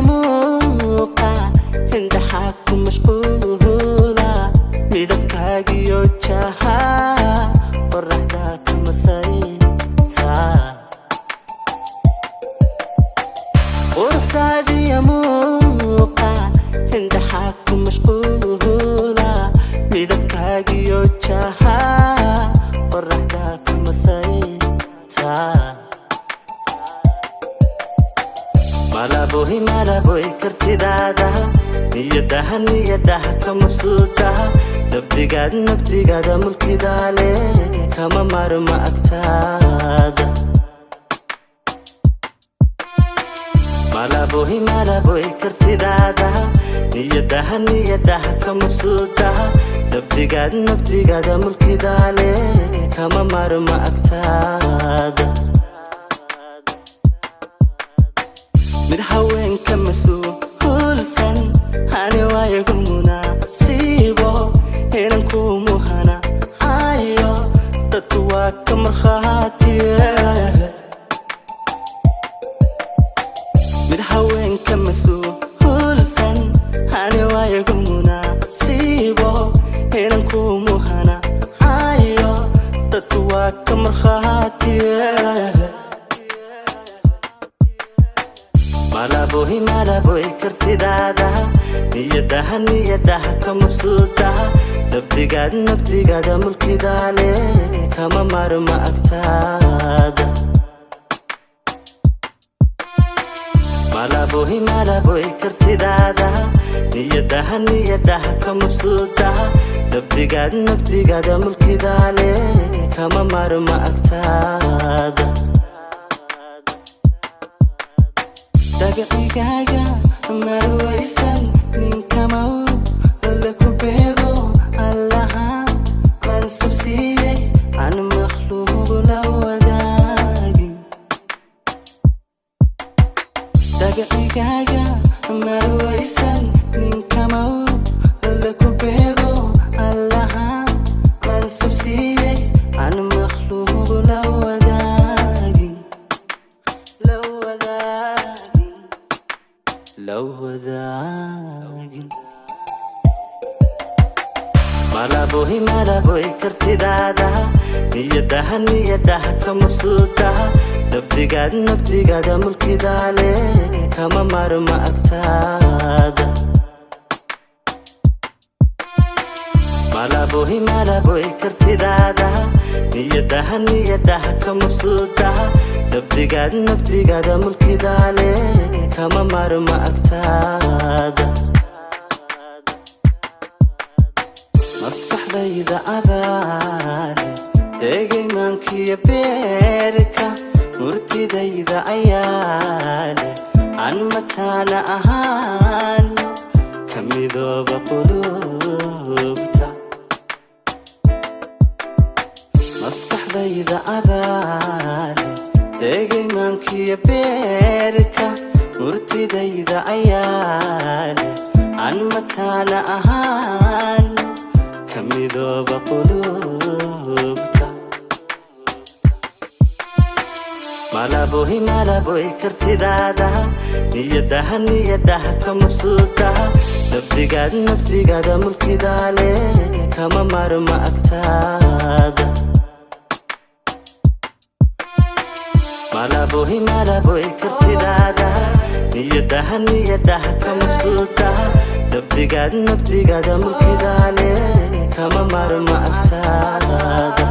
muuqa indhaha ku mashquula midabkaagiyo jaha qoraxda kama sayta quruxdaadiyo muuqa indhaha ku mashquula midabkaagiyo jaha qoraxda kama sayta malaboy kartidaada niyadaha ka mabsuudaha nabdigaada mulkidaale kama marma agtaada malaboy kartidaada niyadaha ka mabsuudaha nabdigaada mulkidaale kama marma agtaada mid haweenka masuulsan hani waayagu munaasibo inan ku muhana ayo dadku waa ka markhaatiye mid haweenka masuulsan hani waayagu munaasibo inan ku muhana ayo dadku waa ka markhaatiye malaboy kartidaada niyadaha ka mabsuudaha nabdigaada mulkidaale kama marma agtaada malaboy kartidaada niyadaha ka mabsuudaha nabdigaada mulkidaale kama marma agtaada dagacigaaga marwaysan ninka mawru laku beego allaha mansabsiiyey aan makhluuq la wadaagin dagacigaaga marwaysan ninka mawru laku beego allaha mansabsiiyey aan makhluuq la wadaagin لو ذاقن malaboy kartidaada niyadaha ka mabsuudaha nabdigaada mulkidaale kama marma agtaada malaboy kartidaada niyadaha ka mabsuudaha nabdigaada mulkidaale kama marma agtaada maskaxdayda adaale tegay maankiyo beerka murtidayda ayaale aan mataana ahaan ka midooba qulubta maskaxdayda adaale tegay maankiyo beerka murtidayda ayaale aan mataana ahaan ka midooba qulubta malaboy kartidaada niyadaha ka mabsuudaha nabdigaada mulkidaale kama marma agtaada malaboy kartidaada niyadaha ka mabsuudaha nabdigaada mulkidaale kama marma agtaada